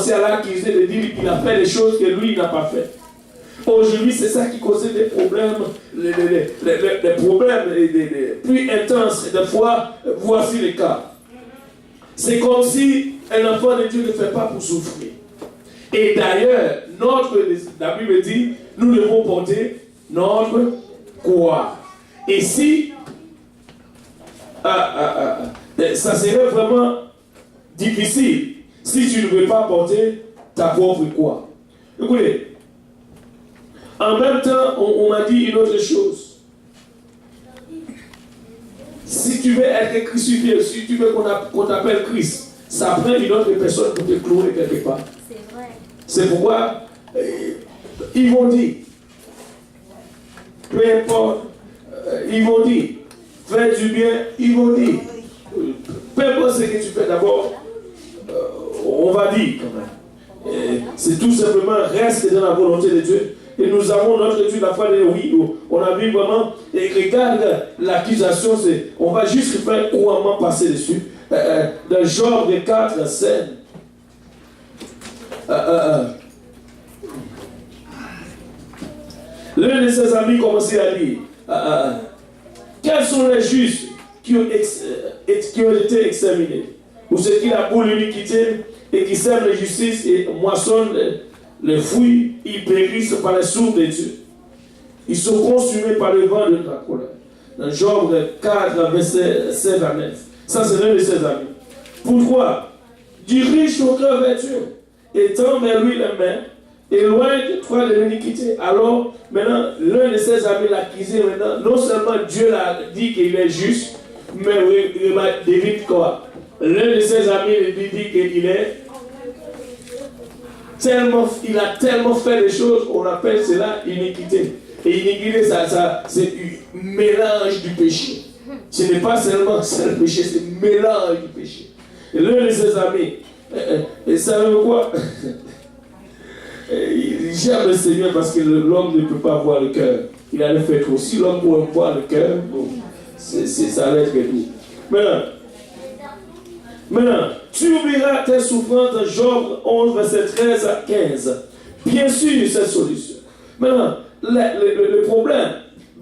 commencé à l'accuser de dire qu'il a fait des choses que lui n'a pas fait. Aujourd'hui, c'est ça qui cause des problèmes, les problèmes les plus intenses. Et des fois, voici les cas. C'est comme si un enfant de Dieu ne fait pas pour souffrir. Et d'ailleurs, la Bible dit, nous devons porter notre croix. Et si, ça serait vraiment difficile si tu ne veux pas porter ta propre croix. Écoutez, en même temps, on m'a dit une autre chose. Si tu veux être crucifié, si tu veux qu'on t'appelle Christ, ça prend une autre personne pour te clouer quelque part. C'est vrai. C'est pourquoi ils vont dire, peu importe, ils vont dire, fais du bien, ils vont dire, peu importe ce que tu fais d'abord, on va dire quand même. C'est tout simplement reste dans la volonté de Dieu. Et nous avons notre Dieu, la foi de oui, on a vu vraiment, et regarde l'accusation, on va juste faire couramment passer dessus. Dans Job 4, 7. L'un de ses amis commençait à dire quels sont les justes qui ont été exterminés, ou ceux qui la pour l'iniquité et qui sèment la justice et moissonnent les fruits, ils périssent par les souffles de Dieu. Ils sont consumés par le vent de la colère. Dans Job 4, verset 7 à 9. Ça, c'est l'un de ses amis. Pourquoi? Du riche au cœur vertueux, étend vers lui les mains, éloigne-toi de l'iniquité. Alors, maintenant, l'un de ses amis l'accusait maintenant. Non seulement Dieu l'a dit qu'il est juste, mais il m'a dit quoi? L'un de ses amis lui dit qu'il est tellement, il a tellement fait des choses, on appelle cela iniquité. Et iniquité, c'est un mélange du péché. Ce n'est pas seulement le péché, c'est un mélange du péché. Et l'un de ses amis, et savez-vous quoi? Il gère le Seigneur parce que l'homme ne peut pas voir le cœur. Il a le fait trop. Si l'homme pourrait voir le cœur, bon, ça va être tout. Maintenant, tu oublieras tes souffrances dans Job 11, verset 13 à 15. Bien sûr, cette solution. Maintenant, le problème,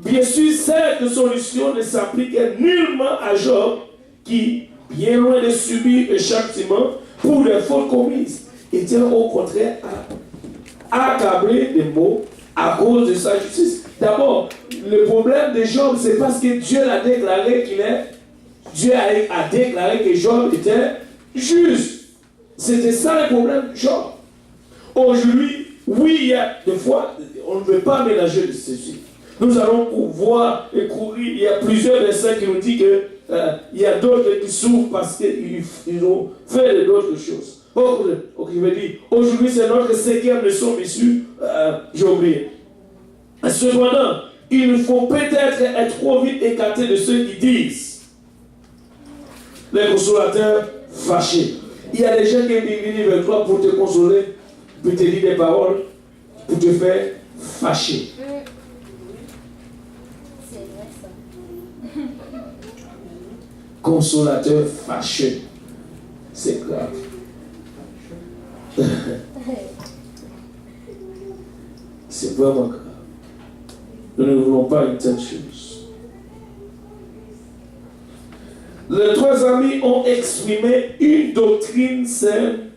bien sûr, cette solution ne s'appliquait nullement à Job qui, bien loin de subir un châtiment pour les fautes commises, était au contraire accablé des maux à cause de sa justice. D'abord, le problème de Job, c'est parce que Dieu l'a déclaré qu'il est. Dieu a déclaré que Job était juste. C'était ça le problème de Job. Aujourd'hui, oui, il y a des fois, on ne veut pas mélanger ceci. Nous allons voir et courir. Il y a plusieurs versets qui nous disent qu'il y a d'autres qui souffrent parce qu'ils ont fait d'autres choses. Je veux dire, aujourd'hui, c'est notre 5e leçon, messieurs. J'ai oublié. Cependant, il faut peut-être être trop vite écarté de ceux qui disent les consolateurs fâchés. Il y a des gens qui viennent vers toi pour te consoler, pour te dire des paroles, pour te faire fâcher. C'est vrai ça. Consolateur fâcheux. C'est grave. C'est vraiment grave. Nous ne voulons pas une telle chose. Les 3 amis ont exprimé une doctrine saine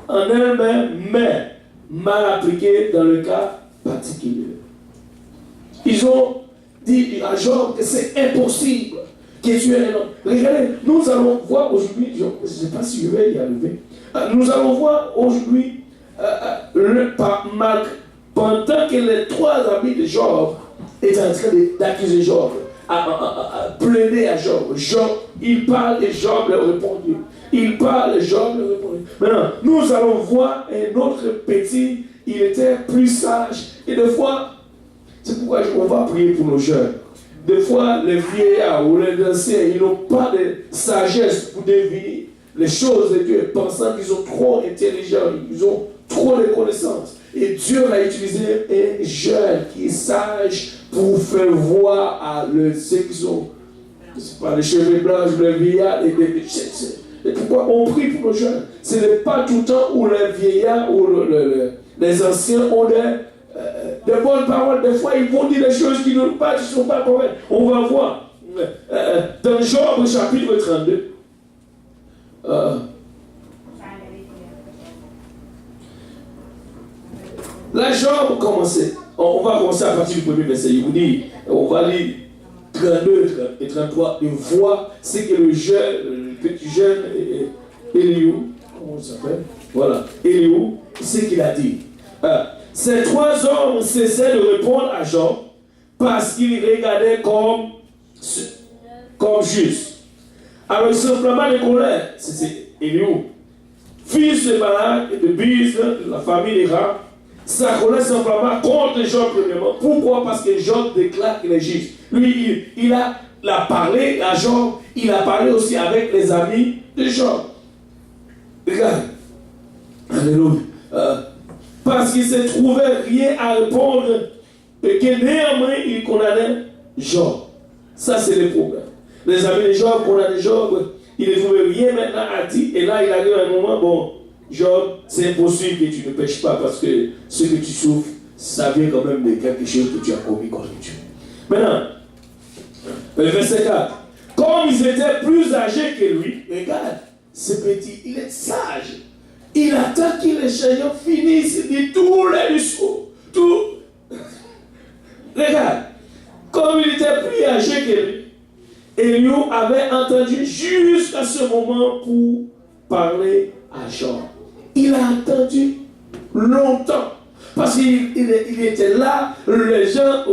en elle-même, mais mal appliquée dans le cas particulier. Ils ont dit à Job que c'est impossible que tu aies un homme. Regardez, nous allons voir aujourd'hui, je ne sais pas si je vais y arriver, nous allons voir aujourd'hui pendant que les 3 amis de Job étaient en train d'accuser Job, à plaider à Job. Il parle et Job leur répondit. Il parle et Job leur répondit. Maintenant, nous allons voir un autre petit, il était plus sage. Et des fois, c'est pourquoi on va prier pour nos jeunes. Des fois, les vieillards ou les anciens, ils n'ont pas de sagesse pour deviner les choses de Dieu, pensant qu'ils sont trop intelligents, ils ont trop de connaissances. Et Dieu a utilisé un jeune qui est sage pour faire voir à ceux qui sont, c'est pas les cheveux blancs, les vieillards, Et pourquoi on prie pour nos jeunes? Ce n'est pas tout le temps où les vieillards ou les anciens ont des bonnes paroles. Des fois, ils vont dire des choses qui ne sont pas correctes. On va voir dans Job chapitre 32. Là, Job commençait. On va commencer à partir du premier verset. Il vous dit, on va lire 32 et 33. Il voit ce que le petit jeune Eliou, comment il s'appelle? Voilà, Eliou, ce qu'il a dit. Ces trois hommes cessaient de répondre à Job parce qu'ils regardaient comme juste. Alors il s'enflamma de colère. C'est Eliou, fils de Balak et de Biz, de la famille des Rats. Sa colère s'enflamma contre Job premièrement. Pourquoi? Parce que Job déclare qu'il est juste. Lui, il a parlé à Job, il a parlé aussi avec les amis de Job. Regarde. Alléluia. Parce qu'il ne se trouvait rien à répondre et que néanmoins il condamnait Job. Ça, c'est le problème. Les amis de Job condamnaient Job, il ne trouvait rien maintenant à dire. Et là, il arrive à un moment, bon, Job, c'est impossible que tu ne pêches pas parce que ce que tu souffres, ça vient quand même de quelque chose que tu as commis contre Dieu. Maintenant, le verset 4. Comme ils étaient plus âgés que lui, regarde, ce petit, il est sage. Il attend que les chaignons finissent de tous les discours. Tout. Regarde, comme il était plus âgé que lui, Eliou avait entendu jusqu'à ce moment pour parler à Job. Il a attendu longtemps. Parce qu'il était là, les gens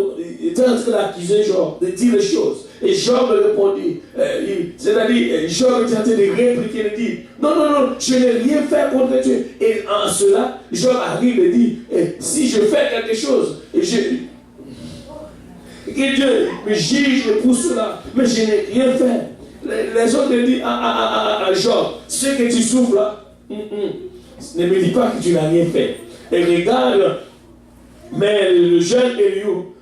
étaient en train d'accuser Job, de dire les choses. Et Job répondit, c'est-à-dire, Job était en train de répliquer, de dire, non, je n'ai rien fait contre Dieu. Et en cela, Job arrive et dit, si je fais quelque chose, que Dieu me juge pour cela, mais je n'ai rien fait. Les autres disent à Job, ce que tu souffres là, ne me dis pas que tu n'as rien fait. Et regarde, mais le jeune Eliou,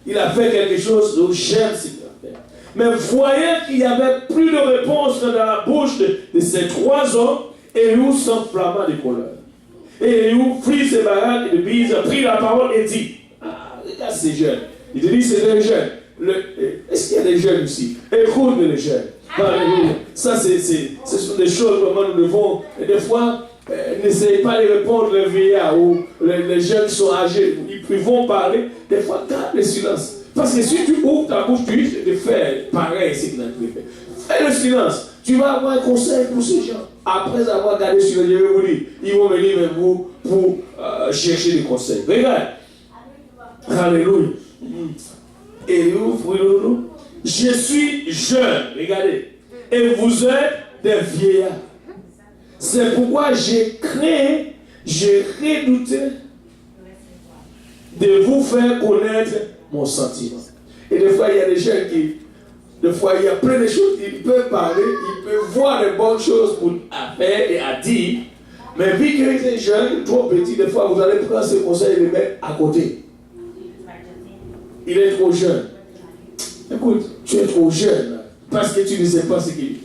il a fait quelque chose dont j'aime ce qu'il a fait. Mais voyant qu'il n'y avait plus de réponse dans la bouche de ces trois hommes, Eliou s'enflamma de colère. Et Eliou, fils de Barak et de Biz, prit la parole et dit, regarde ces jeunes. Il te dit, c'est des jeunes. Est-ce qu'il y a des jeunes ici? Écoute les jeunes. Alléluia. Ça, ce sont des choses vraiment nous devons. Et des fois, n'essayez pas de répondre les vieillards ou les jeunes qui sont âgés. Ils vont parler. Des fois, garde le silence. Parce que si tu ouvres ta bouche, tu risques de faire pareil, c'est qu'il a fait. Fais le silence. Tu vas avoir un conseil pour ces gens. Après avoir gardé sur le Dieu, je vais vous dire, ils vont venir vers vous pour chercher des conseils. Regarde. Alléluia. Et je suis jeune, regardez, et vous êtes des vieillards. C'est pourquoi j'ai redouté de vous faire connaître mon sentiment. Et des fois, il y a des gens des fois, il y a plein de choses, ils peuvent parler, ils peuvent voir les bonnes choses à faire et à dire, mais vu qu'ils sont jeunes, trop petits, des fois, vous allez prendre ce conseil et le mettre à côté. Il est trop jeune. Écoute, tu es trop jeune parce que tu ne sais pas ce qu'il dit.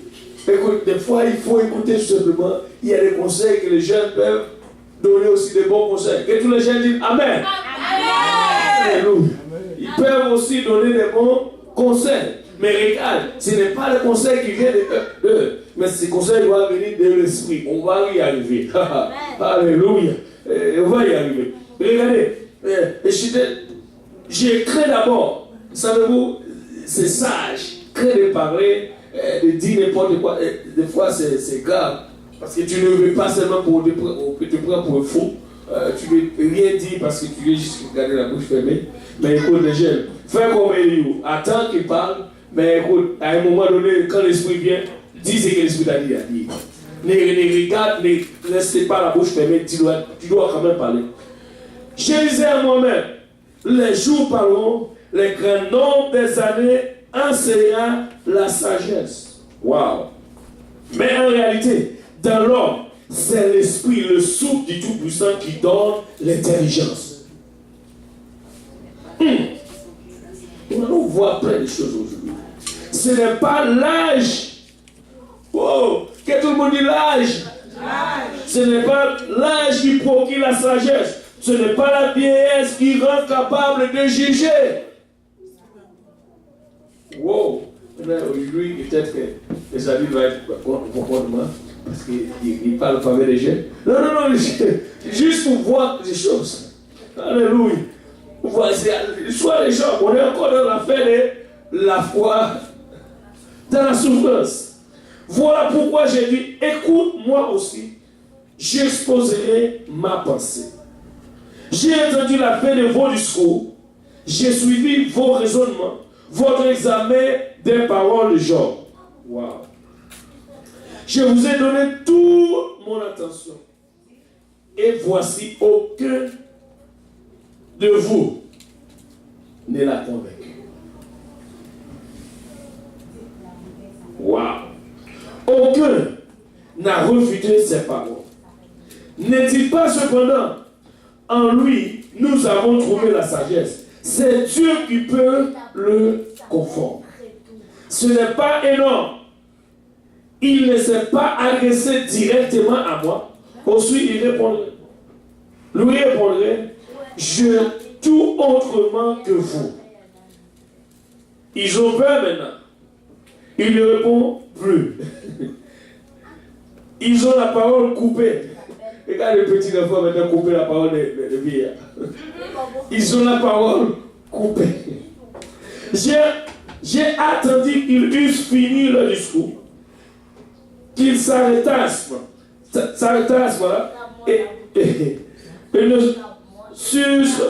Écoute, des fois, il faut écouter tout simplement. Il y a des conseils que les jeunes peuvent donner aussi des bons conseils. Que tous les jeunes disent Amen. Amen. Alléluia. Ils peuvent aussi donner des bons conseils. Mais regarde, ce n'est pas le conseil qui vient d'eux. Mais ce conseil doit venir de l'esprit. On va y arriver. Alléluia. On va y arriver. Regardez, j'ai craint d'abord, savez-vous, c'est sage, craint de parler, de dire n'importe quoi. Des fois, c'est grave. Parce que tu ne veux pas seulement pour te prendre pour un fou. Tu ne veux rien dire parce que tu veux juste garder la bouche fermée. Mais écoute, les jeunes, fais comme Eliou. Attends qu'il parle. Mais écoute, à un moment donné, quand l'esprit vient, dis ce que l'esprit t'a dit à dire. Ne regarde, ne laisse pas la bouche fermée. Tu dois quand même parler. Je disais à moi-même, les jours parleront, les grands nombres des années enseignera la sagesse. Waouh! Mais en réalité, dans l'homme, c'est l'esprit, le souffle du Tout-Puissant qui donne l'intelligence. Nous allons voir plein de choses aujourd'hui. Ce n'est pas l'âge Oh, que tout le monde dit l'âge. Ce n'est pas l'âge qui procure la sagesse. Ce n'est pas la vieillesse qui rend capable de juger. Wow. Aujourd'hui, peut-être que les amis vont être contre moi parce qu'il parle pas avec les jeunes. Non, juste pour voir des choses. Alléluia. Soit les gens, on est encore dans l'affaire de la foi dans la souffrance. Voilà pourquoi j'ai dit, écoute-moi aussi, j'exposerai ma pensée. J'ai entendu la fin de vos discours, j'ai suivi vos raisonnements, votre examen des paroles de Job. Wow. Je vous ai donné toute mon attention. Et voici aucun de vous ne l'a convaincu. Wow. Aucun n'a refuté ses paroles. Ne dites pas cependant, en lui, nous avons trouvé la sagesse. C'est Dieu qui peut le confondre. Ce n'est pas énorme. Il ne s'est pas adressé directement à moi. Ensuite, il répondrait. Lui répondrait, je tout autrement que vous. Ils ont peur maintenant. Il ne répond plus. Ils ont la parole coupée. Regarde les petits enfants maintenant couper la parole de vieillards. Ils ont la parole coupée. J'ai attendu qu'ils eussent fini le discours. Qu'ils s'arrêtassent. Voilà. Et ne sussent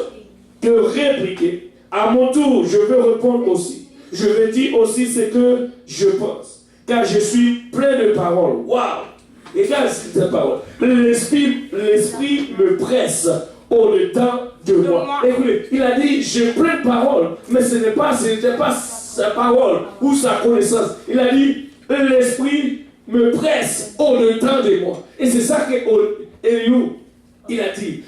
que répliquer. À mon tour, je veux répondre aussi. Je vais dire aussi ce que je pense. Car je suis plein de paroles. Waouh! Regarde cette parole. L'esprit me presse au-dedans de moi. Écoutez, il a dit, j'ai plein de paroles, mais ce n'était pas sa parole ou sa connaissance. Il a dit, l'esprit me presse au-dedans de moi. Et c'est ça que Eliou, il a dit.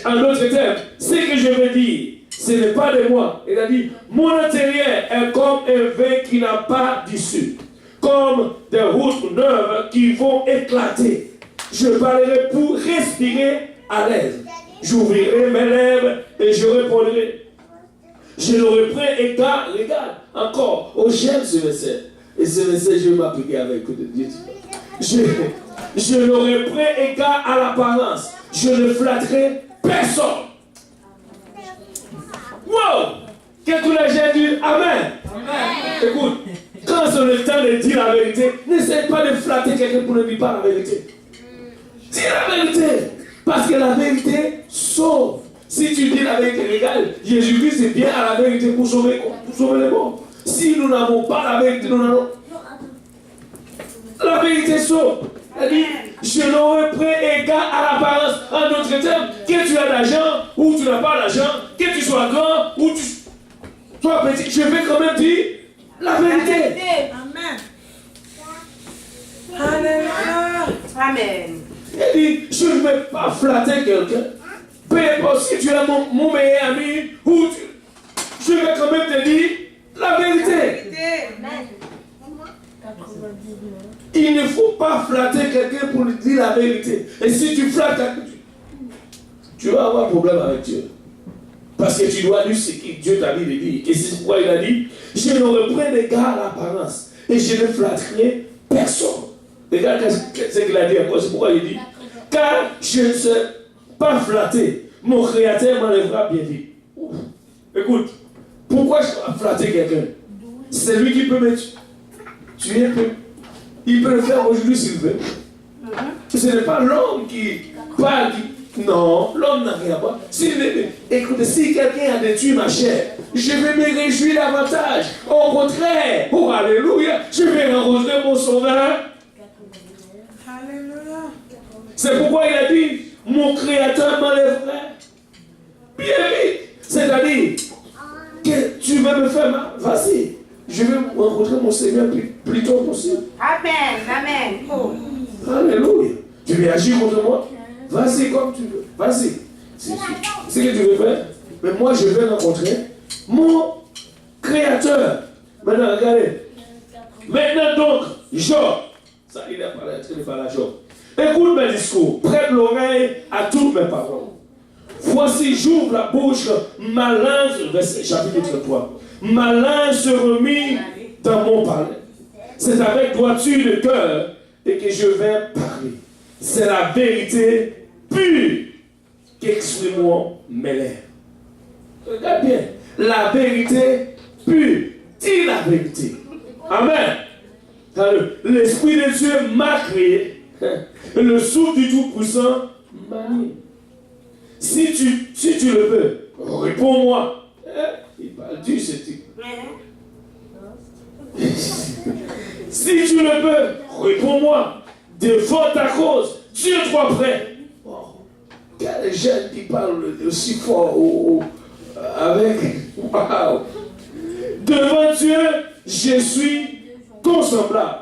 En d'autres termes, ce que je veux dire, ce n'est pas de moi. Il a dit, mon intérieur est comme un vin qui n'a pas d'issue. Comme des routes neuves qui vont éclater. Je parlerai pour respirer à l'aise. J'ouvrirai mes lèvres et je répondrai. Je n'aurai pris égard, regarde, encore. Oh, j'aime ce verset. Et ce verset, je vais m'appliquer avec Dieu. Je n'aurai pris égard à l'apparence. Je ne flatterai personne. Wow! Que tous les gens disent Amen. Amen. Écoute. Quand c'est le temps de dire la vérité, n'essaie pas de flatter quelqu'un pour ne dire pas la vérité. Dis la vérité. Parce que la vérité sauve. Si tu dis la vérité, regarde, Jésus-Christ est bien à la vérité pour sauver les morts. Si nous n'avons pas la vérité, nous n'avons. La vérité sauve. Elle dit, je n'aurai pris égard à l'apparence. En d'autres termes, que tu as d'argent ou tu n'as pas d'argent, que tu sois grand ou tu sois petit, je vais quand même dire la vérité. Amen. Alléluia. Amen. Il dit, je ne vais pas flatter quelqu'un. Peu importe si tu es mon meilleur ami ou je vais quand même te dire la vérité. Amen. Il ne faut pas flatter quelqu'un pour lui dire la vérité. Et si tu flattes quelqu'un, tu vas avoir un problème avec Dieu. Parce que tu dois dire ce que Dieu t'a dit de dire. Et c'est pourquoi il a dit, je n'aurai point d'égard à l'apparence. Et je ne flatterai personne. Regarde ce qu'il a dit encore. C'est pourquoi il dit, car je ne sais pas flatter. Mon Créateur m'enlèvera bien vite. Écoute, pourquoi je dois flatter quelqu'un? C'est lui qui peut me tuer. Il peut le faire aujourd'hui s'il veut. Ce n'est pas l'homme qui parle. Non, l'homme n'a rien à voir. Écoutez, si quelqu'un a détruit ma chair, je vais me réjouir davantage. Au contraire, oh alléluia, je vais rencontrer mon sauveur. Alléluia. C'est pourquoi il a dit, mon Créateur m'enlèverait bien vite. C'est-à-dire, que tu veux me faire mal, vas-y. Je vais rencontrer mon Seigneur plus tôt possible. Amen. Amen. Oh. Alléluia. Tu veux agir contre moi? Vas-y comme tu veux. Vas-y. C'est ce que tu veux faire. Mais moi, je vais rencontrer mon Créateur. Maintenant, regardez. Maintenant donc, Job, Ça, il est en train de parler à Job. Écoute mes discours, prête l'oreille à toutes mes paroles. Voici, j'ouvre la bouche, ma langue, chapitre 3. Ma langue se remit dans mon palais. C'est avec droiture de cœur et que je vais parler. C'est la vérité pure qu'expriment mes lèvres. Regarde bien. La vérité pure. Dis la vérité. Amen. L'Esprit de Dieu m'a créé. Le souffle du Tout-Puissant m'a mis. Si tu le veux, réponds-moi. Il parle du ce type. Si tu le veux, réponds-moi. Défends ta cause. Tiens-toi prêt. Oh, quel jeune qui parle aussi fort avec. Waouh. Devant Dieu, je suis ton semblable.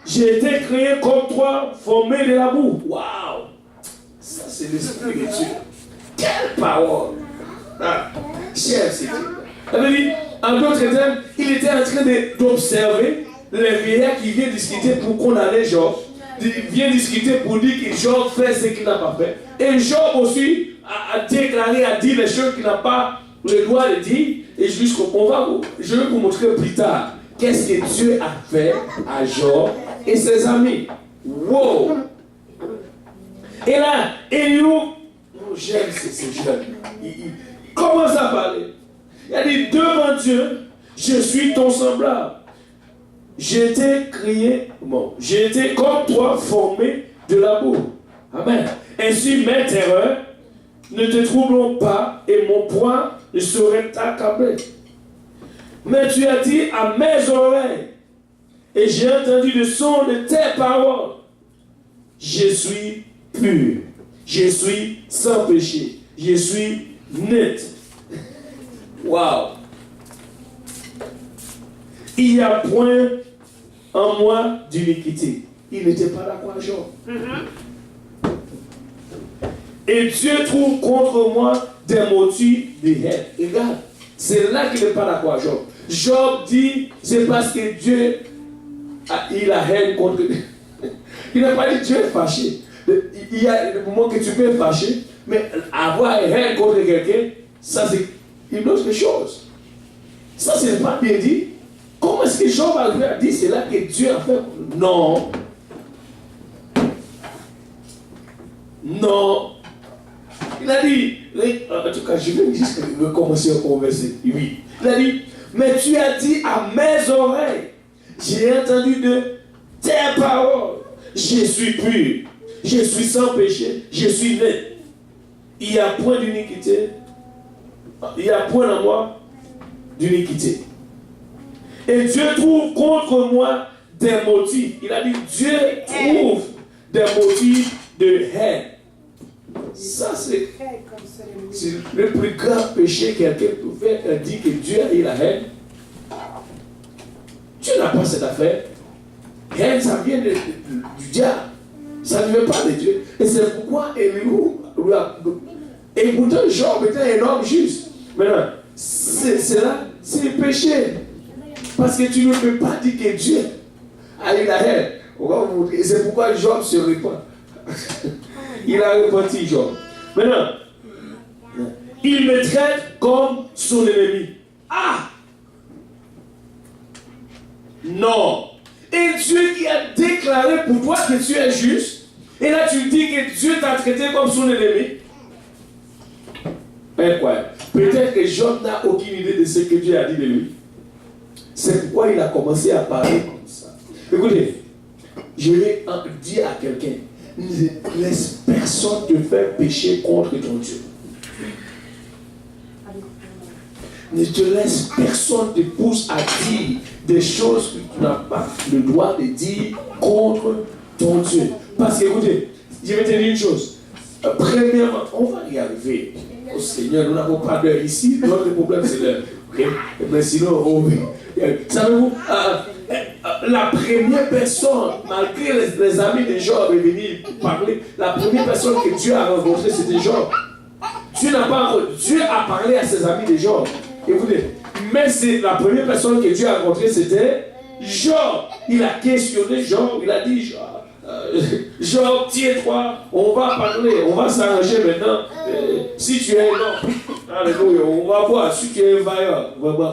J'ai été créé comme toi, formé de la boue. Waouh! Ça, c'est l'Esprit de Dieu. Quelle parole! Ah, cher, c'est Dieu. En d'autres termes, il était en train d'observer les vieillards qui viennent discuter pour condamner Job. Ils viennent discuter pour dire que Job fait ce qu'il n'a pas fait. Et Job aussi a déclaré, a dit les choses qu'il n'a pas le droit de dire. Et je vais vous montrer plus tard qu'est-ce que Dieu a fait à Job et ses amis. Wow! Et là, Eliou, j'aime ces jeunes. Il commence à parler. Il a dit, devant Dieu, je suis ton semblable. J'ai été comme toi formé de la boue. Amen. Ainsi mes terreurs ne te troublons pas et mon poing ne saurait t'accabler. Mais tu as dit à mes oreilles et j'ai entendu le son de tes paroles. Je suis pur. Je suis sans péché. Je suis net. Waouh! Il n'y a point en moi d'iniquité. Il n'était pas d'accord, Job. Et Dieu trouve contre moi des motifs de haine. Regarde, c'est là qu'il n'est pas d'accord, Job. Job dit, c'est parce que Dieu il a haine contre. Il n'a pas dit Dieu est fâché. Il y a le moment que tu peux être fâché, mais avoir haine contre quelqu'un, ça c'est une autre chose. Ça, c'est pas bien dit. Comment est-ce que Job a dit c'est là que Dieu a fait? Non. Non. Il a dit, en tout cas, je vais juste commencer à converser. Oui. Il a dit, mais tu as dit à mes oreilles, j'ai entendu de tes paroles, je suis pur, je suis sans péché, je suis net. Il n'y a point d'iniquité, il n'y a point en moi d'iniquité. Et Dieu trouve contre moi des motifs. Il a dit, Dieu trouve des motifs de haine. Ça, c'est le plus grand péché que quelqu'un peut faire, dit que Dieu a eu la haine. Dieu n'a pas cette affaire. Haine, ça vient du diable. Ça ne vient pas de Dieu. Et c'est pourquoi Eliou, et pourtant Job était un homme juste. Maintenant, c'est là, c'est le péché. Parce que tu ne peux pas dire que Dieu a eu la haine. Et c'est pourquoi Job se répand. Il a repenti Job. Maintenant, il me traite comme son ennemi. Ah! Non. Et Dieu qui a déclaré pour toi que tu es juste, et là tu dis que Dieu t'a traité comme son ennemi. Incroyable. Peut-être que Job n'a aucune idée de ce que Dieu a dit de lui. C'est pourquoi il a commencé à parler comme ça. Écoutez, je vais dire à quelqu'un, ne laisse personne te faire pécher contre ton Dieu. Ne te laisse personne te pousse à dire des choses que tu n'as pas le droit de dire contre ton Dieu. Parce que, écoutez, je vais te dire une chose. Premièrement, on va y arriver. Oh Seigneur, nous n'avons pas d'heure ici. Notre problème, c'est l'heure. Okay? Mais sinon, savez-vous, la première personne, malgré les amis de Job est venus parler, la première personne que Dieu a rencontrée, c'était Job. Dieu a parlé à ses amis de Job. Écoutez, mais c'est la première personne que Dieu a rencontrée, c'était Job. il a questionné Job, il a dit, Job, tiens-toi, on va parler, on va s'arranger maintenant. Si tu es non, alléluia, on va voir, si tu es un vaillant,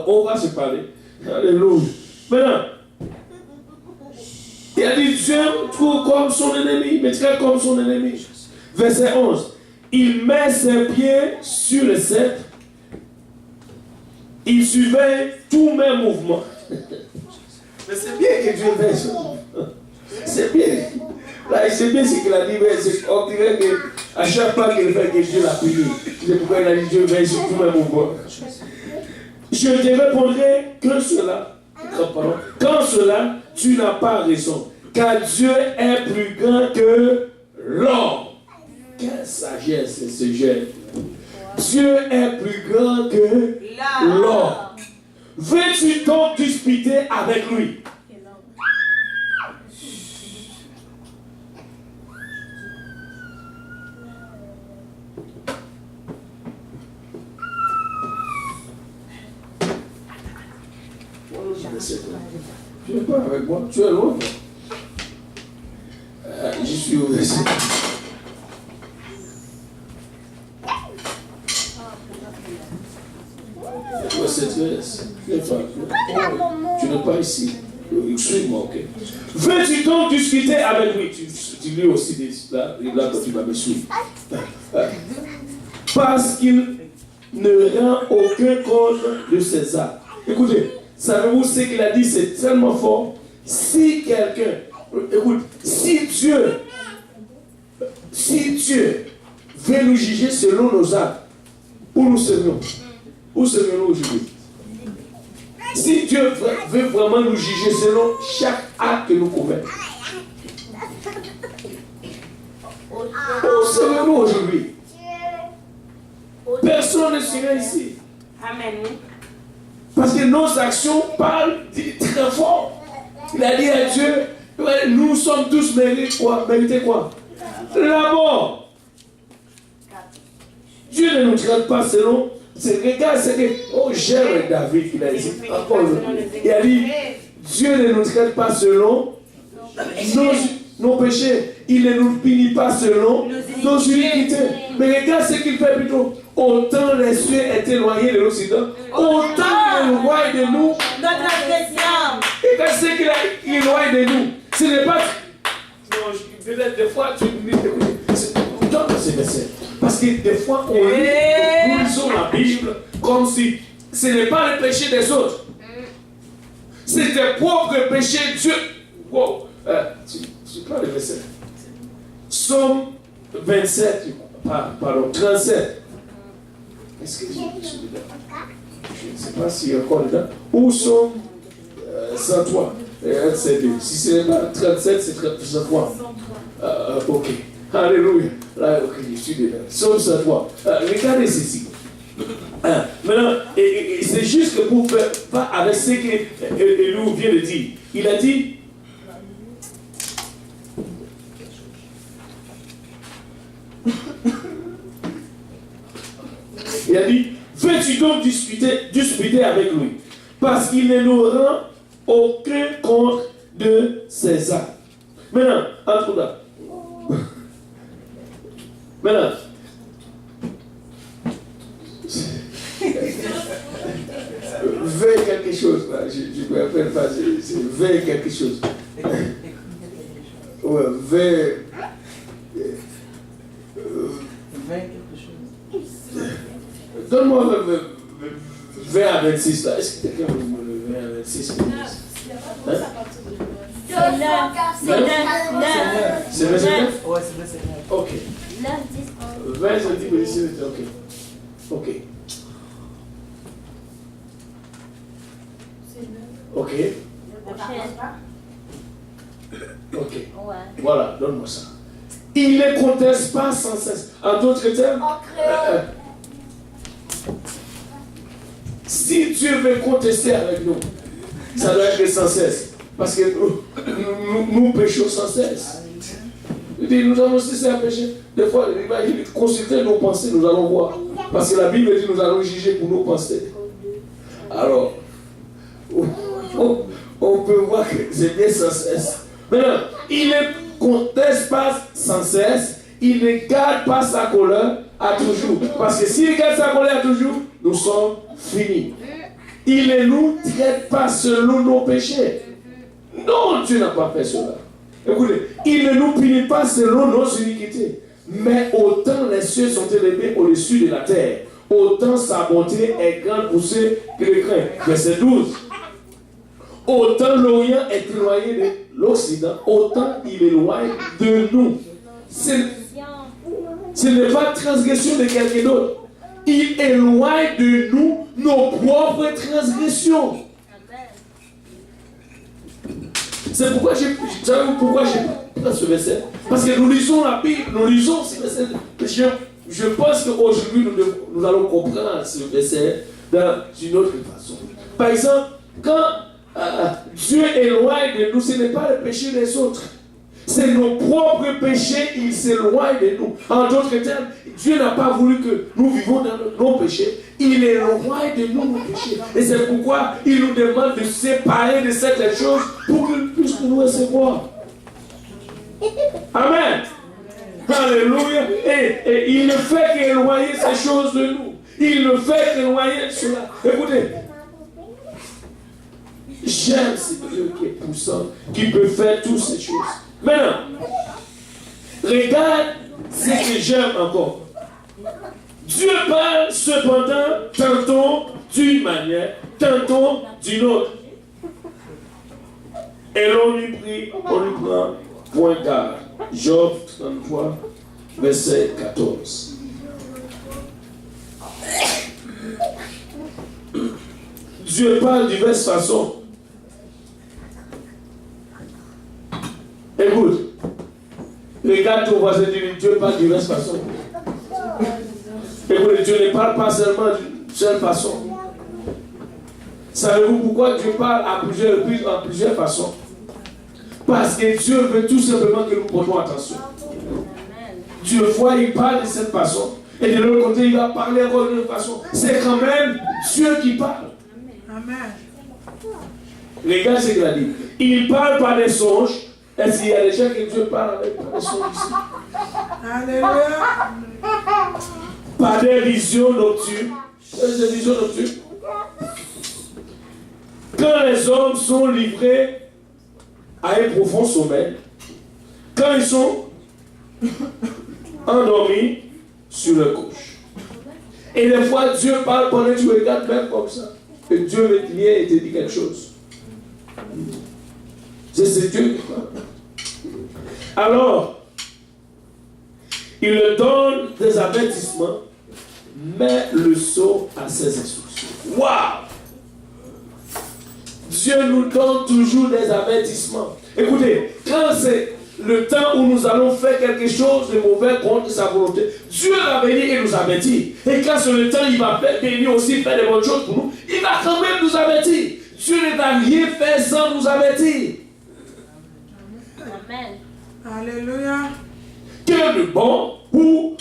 on va se parler. Alléluia. Maintenant, il a dit, Dieu trouve comme son ennemi, mais traite comme son ennemi. Verset 11. Il met ses pieds sur le sceptre. Il surveille tous mes mouvements. Mais c'est bien que Dieu fait ça. C'est bien. Là, c'est bien ce qu'il a dit, mais on dirait qu'à chaque fois qu'il fait que Dieu l'a puni. C'est pourquoi il a dit Dieu veille sur tous mes mouvements. Je te répondrai que cela. Quand cela, tu n'as pas raison. Car Dieu est plus grand que l'homme. Quelle sagesse ce jeune. Dieu est plus grand que l'homme. Veux-tu donc disputer avec lui? Tu n'es pas avec moi, tu es loin. Je suis au verset. Verset 13. Tu n'es pas ici. Suis-moi, ok. Veux-tu donc discuter avec lui? Tu lis aussi là quand tu vas me suivre. Parce qu'il ne rend aucun compte de César. Écoutez, savez-vous ce qu'il a dit? C'est tellement fort. Si quelqu'un, écoute, si Dieu veut nous juger selon nos actes, où nous serions? Où serions-nous aujourd'hui? Si Dieu veut vraiment nous juger selon chaque acte que nous commettons, où serions-nous aujourd'hui? Personne ne serait ici. Amen. Parce que nos actions parlent très fort. Il a dit à Dieu, nous sommes tous mérités quoi? La mort. Dieu ne nous traite pas selon. Regarde ce que j'aime David qu'il a dit. Il a dit, Dieu ne nous traite pas selon nos péchés. Il ne nous punit pas selon nos iniquités. Mais regarde ce qu'il fait plutôt. Autant les cieux est éloigné de l'Occident, autant il est loin de nous. Et quand c'est qu'il est éloigné de nous, ce n'est pas. Non, peut-être des fois tu me dis, donne ce verset. Parce que des fois nous lisons la Bible comme si ce n'est pas le péché des autres. C'est tes propres péchés. Dieu. Wow. Tu prends le verset. Psaume 27, pardon, 37. Est-ce que je suis dedans? Je ne sais pas s'il y a encore dedans. Où sont 103? C'est 2. Si ce n'est pas 37, c'est 103. Ok. Alléluia. Là, ok, je suis dedans. Psaume 103. Regardez ceci. Maintenant, c'est juste que pour faire pas avec ce que Elou vient de dire. Il a dit. Il a dit, veux-tu donc discuter avec lui? Parce qu'il ne nous rend aucun compte de César. Maintenant, entre là. Maintenant. Veille quelque chose, là. Je ne me rappelle pas, c'est veille quelque chose. Ouais, veille. Donne-moi le 20 à 26 là. Est-ce que quelqu'un veut le 20 à 26? C'est 29? Ouais, c'est 29. Ok. 20, ça dit que ici, ok. Ok. Ok. Ok. Voilà, donne-moi ça. Il ne conteste pas sans cesse. En d'autres termes, si Dieu veut contester avec nous, ça doit être sans cesse. Parce que nous péchons sans cesse. Nous avons cessé à pécher. Des fois, consulter nos pensées, nous allons voir. Parce que la Bible dit nous allons juger pour nos pensées. Alors, on peut voir que c'est bien sans cesse. Maintenant, il ne conteste pas sans cesse, il ne garde pas sa colère à toujours. Parce que s'il garde sa colère à toujours, nous sommes finis. Il ne nous traite pas selon nos péchés. Non, Dieu n'a pas fait cela. Écoutez, il ne nous punit pas selon nos iniquités. Mais autant les cieux sont élevés au-dessus de la terre, autant sa bonté est grande pour ceux qui le craignent. Verset 12. Autant l'Orient est éloigné de l'Occident, autant il éloigne de nous. Ce n'est pas transgression de quelqu'un d'autre. Il éloigne de nous nos propres transgressions. C'est pourquoi j'ai pris ce verset. Parce que nous lisons la Bible, nous lisons ce verset. Je pense qu'aujourd'hui, nous allons comprendre ce verset d'une autre façon. Par exemple, quand Dieu éloigne de nous, ce n'est pas le péché des autres. C'est nos propres péchés, il s'éloigne de nous. En d'autres termes, Dieu n'a pas voulu que nous vivons dans nos péchés. Il éloigne de nous nos péchés. Et c'est pourquoi il nous demande de séparer de certaines choses pour qu'il puisse nous recevoir. Amen. Alléluia. Et il ne fait qu'éloigner ces choses de nous. Il ne fait qu'éloigner cela. Écoutez. J'aime ce Dieu qui est puissant, qui peut faire toutes ces choses. Maintenant, regarde ce que j'aime encore. Dieu parle cependant tantôt d'une manière, tantôt d'une autre. Et on lui prend point garde. Job 33, verset 14. Dieu parle de diverses façons. Écoute, regarde ton voisin, Dieu parle de diverses façons. Écoute, Dieu ne parle pas seulement d'une seule façon. Savez-vous pourquoi Dieu parle à plusieurs reprises, en plusieurs façons? Parce que Dieu veut tout simplement que nous portons attention. Dieu voit, il parle de cette façon. Et de l'autre côté, il va parler encore d'une autre façon. C'est quand même Dieu qui parle. Amen. Regarde ce qu'il a dit. Il parle par des songes. Est-ce qu'il y a des gens que Dieu parle avec par des songes ici? Alléluia. Par des visions nocturnes. Des visions nocturnes. Quand les hommes sont livrés à un profond sommeil, quand ils sont endormis sur leur couche. Et des fois, Dieu parle pendant que tu regardes même comme ça. Et Dieu vient et te dit quelque chose. C'est Dieu qui parle. Alors, il leur donne des avertissements, mais le sceau à ses instructions. Waouh! Dieu nous donne toujours des avertissements. Écoutez, quand c'est le temps où nous allons faire quelque chose de mauvais contre sa volonté, Dieu va venir et nous avertir. Et quand c'est le temps, il va venir aussi faire des bonnes choses pour nous, il va quand même nous avertir. Dieu ne va rien faire sans nous avertir. Amen. Alléluia. Que de bon, ou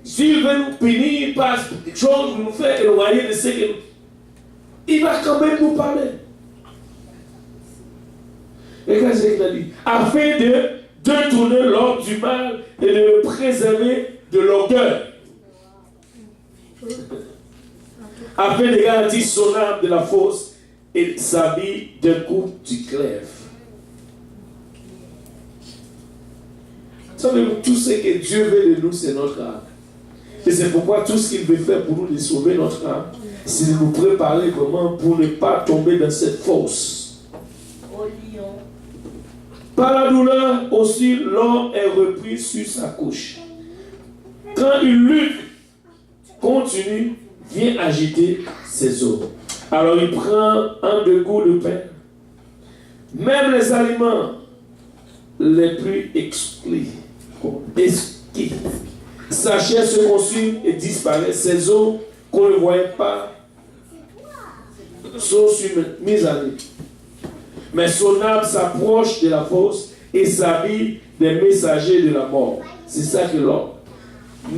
s'il veut nous punir par quelque chose, nous faire éloigner de ce que nous... Il va quand même nous parler. Regarde ce qu'il a dit. Afin de détourner l'homme du mal et de le préserver de l'orgueil. Afin de garantir son âme de la fausse et sa vie d'un coup du glaive. Savez-vous, tout ce que Dieu veut de nous, c'est notre âme. Et c'est pourquoi tout ce qu'il veut faire pour nous de sauver notre âme, c'est de nous préparer comment pour ne pas tomber dans cette fosse. Par la douleur aussi, l'homme est repris sur sa couche. Quand une lutte continue, vient agiter ses os. Alors il prend un deux goûts de pain. Même les aliments les plus exquis, sa chair se consume et disparaît. Ses os qu'on ne voyait pas sont mis à nu. Mais son âme s'approche de la fosse et s'habille des messagers de la mort. C'est ça que l'homme.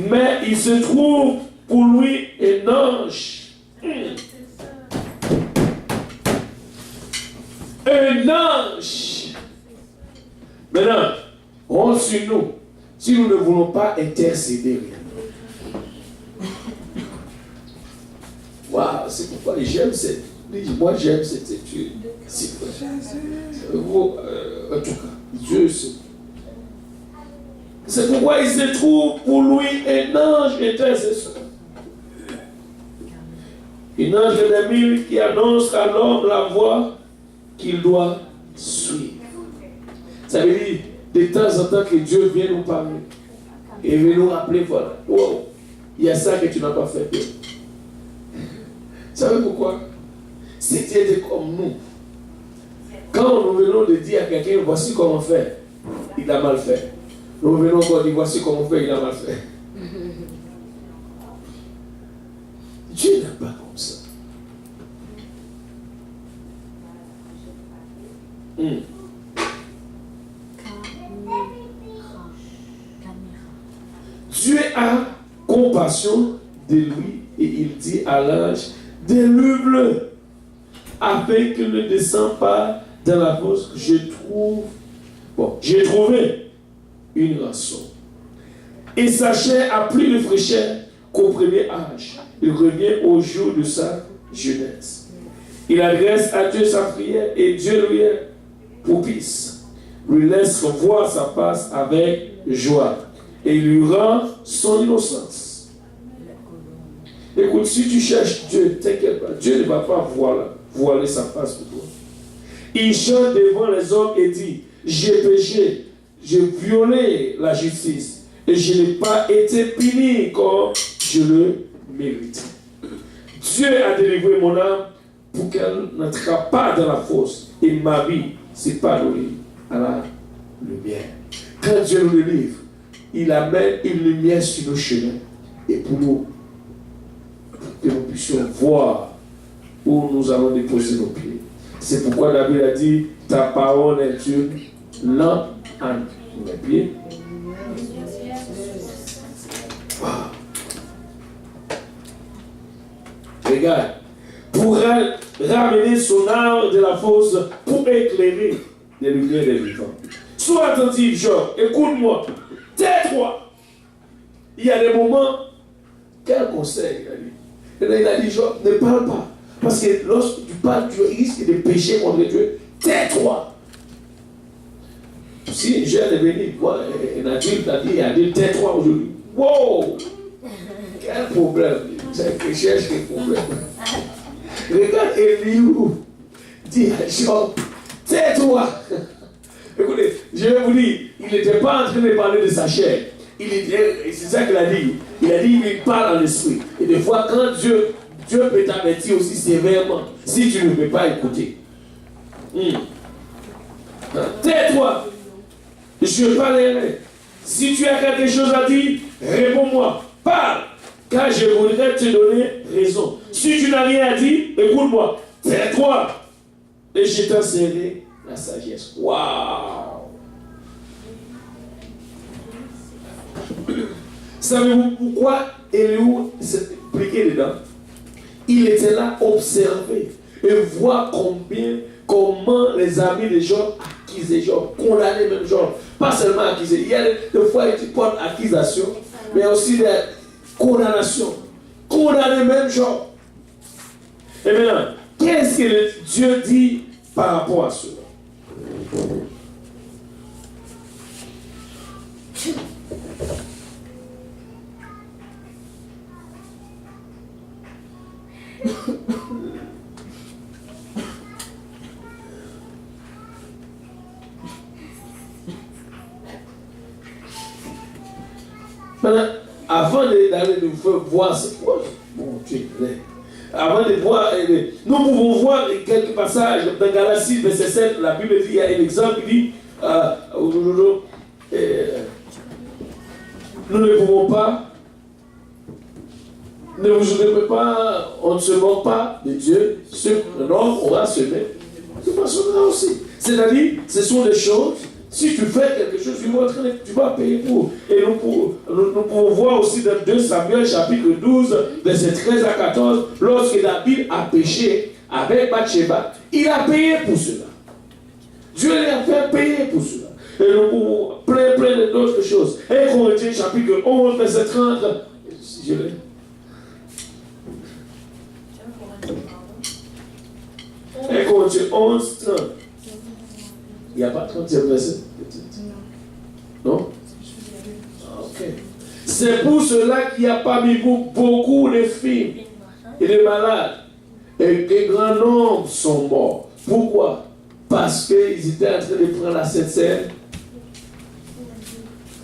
Mais il se trouve pour lui un ange. un ange. Maintenant, rentre sur nous. Si nous ne voulons pas intercéder, waouh, c'est pourquoi j'aime cette. Moi, j'aime cette étude. En tout cas, Dieu sait. C'est pourquoi il se trouve pour lui un ange intercesseur. Un ange de mille qui annonce à l'homme la voie qu'il doit suivre. Ça veut dire, de temps en temps, que Dieu vient nous parler. Et vient nous rappeler, voilà, wow, il y a ça que tu n'as pas fait. Vous savez pourquoi? Si tu étais comme nous, quand nous venons de dire à quelqu'un, voici comment faire, il a mal fait. Nous venons encore dire, voici comment faire, il a mal fait. Dieu n'est pas comme ça. Dieu a compassion de lui et il dit à l'ange, délivre-le afin qu'il ne descende pas dans la fosse. J'ai trouvé une rançon. Et sa chair a plus de fraîcheur qu'au premier âge. Il revient au jour de sa jeunesse. Il adresse à Dieu sa prière et Dieu lui est propice. Lui laisse voir sa face avec joie et lui rend son innocence. Écoute, si tu cherches Dieu, t'inquiète pas, Dieu ne va pas voiler sa face pour toi. Il chante devant les hommes et dit, j'ai péché, j'ai violé la justice et je n'ai pas été puni comme je le mérite. Dieu a délivré mon âme pour qu'elle n'entre pas dans la fosse et ma vie s'épanouit à la lumière. Quand Dieu nous délivre, il amène une lumière sur nos chemins et pour nous, que nous puissions voir où nous allons déposer nos pieds. C'est pourquoi la Bible a dit, ta parole est une lampe à mes pieds. Wow. Regarde, pour ramener son âme de la fosse, pour éclairer les lumières des vivants. Sois attentif, Job, écoute-moi, tais-toi. Il y a des moments, quel conseil il a dit? Il a dit, Job, ne parle pas. Parce que lorsque tu parles, tu risques de pécher contre Dieu. Tais-toi. Si j'ai devenu, un adulte a dit, tais-toi aujourd'hui. Wow! Quel problème. C'est que je cherche des problèmes. Regarde Eliou. Dis à Job, tais-toi. Écoutez, je vais vous dire, il n'était pas en train de parler de sa chair. C'est ça qu'il a dit. Il a dit, il parle en l'esprit. Et des fois, quand Dieu peut t'avertir aussi sévèrement, si tu ne peux pas écouter. Tais-toi. Je parlerai. Si tu as quelque chose à dire, réponds-moi. Parle. Car je voudrais te donner raison. Si tu n'as rien à dire, écoute-moi. Tais-toi. Et je t'enseignerai la sagesse. Waouh! Savez-vous pourquoi Eliou s'est impliqué dedans? Il était là observer et voir comment les amis de Job accusaient Job, condamnaient même Job. Pas seulement accusaient. Il y a des fois ils portent accusation, mais aussi des condamnations. Condamner même Job. Et maintenant, qu'est-ce que Dieu dit par rapport à cela? Maintenant, avant d'aller nous faire voir ces choses, bon Dieu, avant de voir, nous pouvons voir quelques passages dans Galatie, verset 7, la Bible dit, il y a un exemple qui dit, nous ne pouvons pas, ne vous oubliez pas, on ne se moque pas de Dieu, ce que l'homme aura semé, tu moissonneras aussi. C'est-à-dire, ce sont des choses, si tu fais quelque chose, tu vas payer pour. Et nous pouvons voir aussi dans 2 Samuel chapitre 12, verset 13 à 14, lorsque David a péché avec Bathsheba, il a payé pour cela. Dieu les a fait payer pour cela. Et pour plein d'autres choses. 1 Corinthiens chapitre 11, verset 30. Si je l'ai. 1 Corinthiens 11, 30. Il n'y a pas 30e verset? Non? Ok. C'est pour cela qu'il y a parmi vous beaucoup de filles et de malades. Et que grand nombre sont morts. Pourquoi? Parce qu'ils étaient en train de prendre la Sainte Seine.